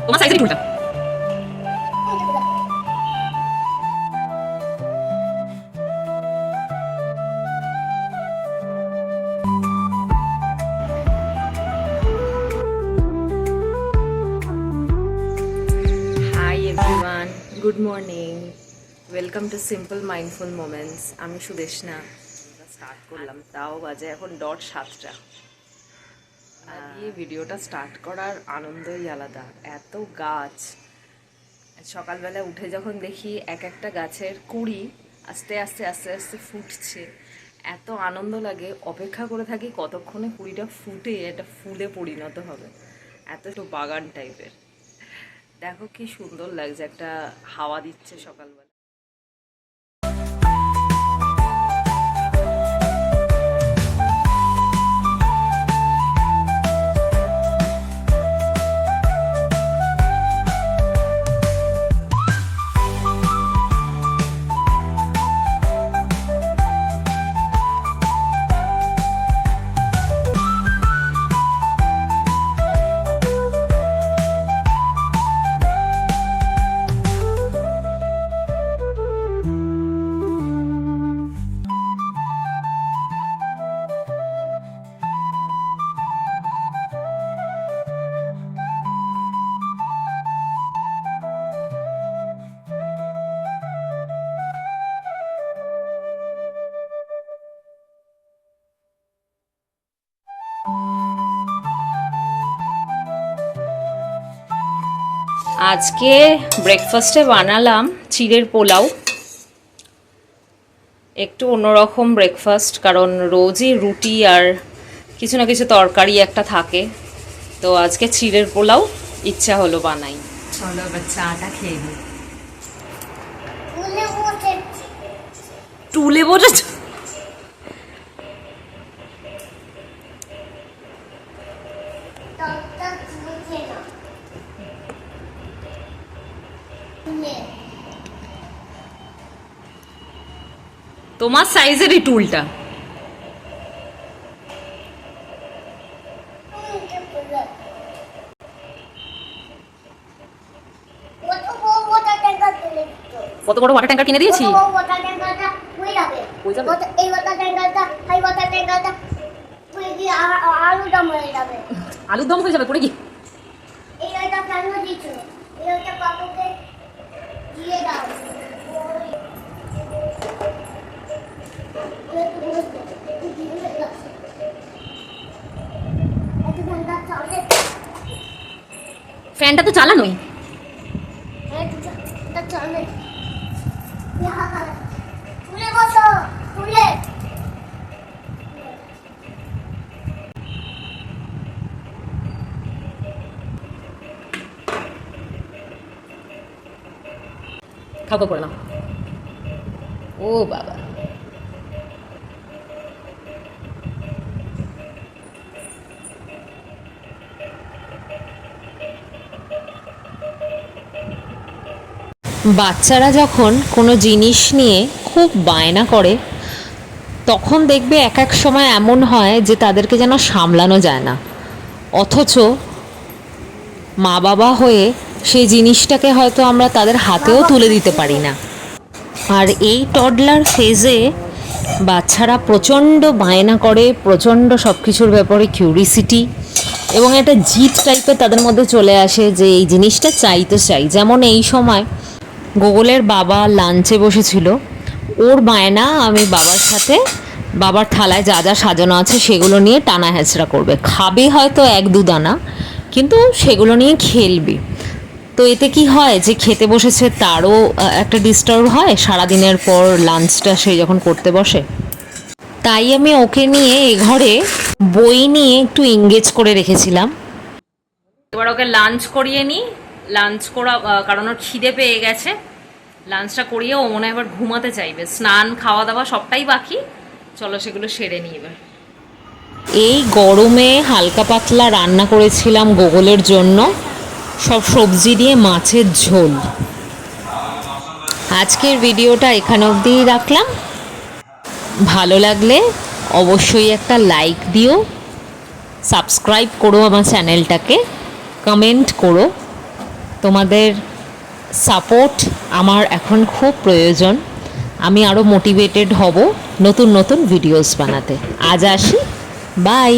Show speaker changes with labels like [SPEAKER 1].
[SPEAKER 1] তোমার সাইজের টুলটা। Good morning, welcome to simple mindful moments. আমি সুদেশনা। স্টার্ট করলাম, তাও বাজে এখন 7:30। দিয়ে ভিডিওটা স্টার্ট করার আনন্দই আলাদা। এত গাছ, সকালবেলা উঠে যখন দেখি এক একটা গাছের কুঁড়ি আস্তে আস্তে আস্তে আস্তে ফুটছে, এত আনন্দ লাগে। অপেক্ষা করে থাকি কতক্ষণে কুঁড়িটা ফুটে এটা ফুলে পরিণত হবে। এত একটু বাগান টাইপের। দেখো কি সুন্দর লাগছে, একটা হাওয়া দিচ্ছে সকালবেলা। আজকে ব্রেকফাস্টে বানালাম চিড়ের পোলাও। একটু অন্যরকম ব্রেকফাস্ট, কারণ রোজই রুটি আর কিছু না কিছু তরকারি একটা থাকে। তো আজকে চিড়ের পোলাও ইচ্ছা হলো বানাই। চলো এবার চাটা খেয়ে নিই। টুলে বসেছ? তোমার সাইজেরই টুলটা। কত বড় ওয়াটার ট্যাঙ্কার কিনে দিয়েছি। আলুর দম হয়ে যাবে পড়ে কি। ফ্যানটা তো চালানোই। খাওয়া করে না। ও বাবা, বাচ্চারা যখন কোনো জিনিস নিয়ে খুব বায়না করে তখন দেখবে এক এক সময় এমন হয় যে তাদেরকে যেন সামলানো যায় না, অথচ মা বাবা হয়ে সেই জিনিসটাকে হয়তো আমরা তাদের হাতেও তুলে দিতে পারি না। আর এই টডলার ফেজে বাচ্চারা প্রচণ্ড বায়না করে, প্রচণ্ড সব কিছুর ব্যাপারে কিউরিসিটি এবং একটা জিদ টাইপের তাদের মধ্যে চলে আসে যে এই জিনিসটা চাই তো চাই। যেমন এই সময় গোগলের বাবা লাঞ্চে বসেছিল, ওর বায়না আমি বাবার সাথে বাবার থালায় যা যা সাজানো আছে সেগুলো নিয়ে টানা হেঁচড়া করবে। খাবে হয়তো 1-2 দানা, কিন্তু সেগুলো নিয়ে খেলবে। তো এতে কি হয় যে খেতে বসেছে তারও একটা ডিস্টার্ব হয় সারাদিনের পর লাঞ্চটা সে যখন করতে বসে। তাই আমি ওকে নিয়ে এ ঘরে বই নিয়ে একটু এঙ্গেজ করে রেখেছিলাম। এবার ওকে লাঞ্চ করিয়ে নিই। লাঞ্চ করা, কারণ ওর খিদে পেয়ে গেছে। লাঞ্চটা করিয়ে ও মনে হয় এবার ঘুমাতে চাইবে। স্নান খাওয়া দাওয়া সবটাই বাকি, চলো সেগুলো সেরে নিই এবার। এই গরমে হালকা পাতলা রান্না করেছিলাম গোগলের জন্য, সব সবজি দিয়ে মাছের ঝোল। আজকের ভিডিওটা এখানে অবধিই রাখলাম। ভালো লাগলে অবশ্যই একটা লাইক দিও, সাবস্ক্রাইব করো আমার চ্যানেলটাকে, কমেন্ট করো। তোমাদের সাপোর্ট আমার এখন খুব প্রয়োজন। আমি আরও মোটিভেটেড হব নতুন নতুন ভিডিওস বানাতে। আজ আসি, বাই।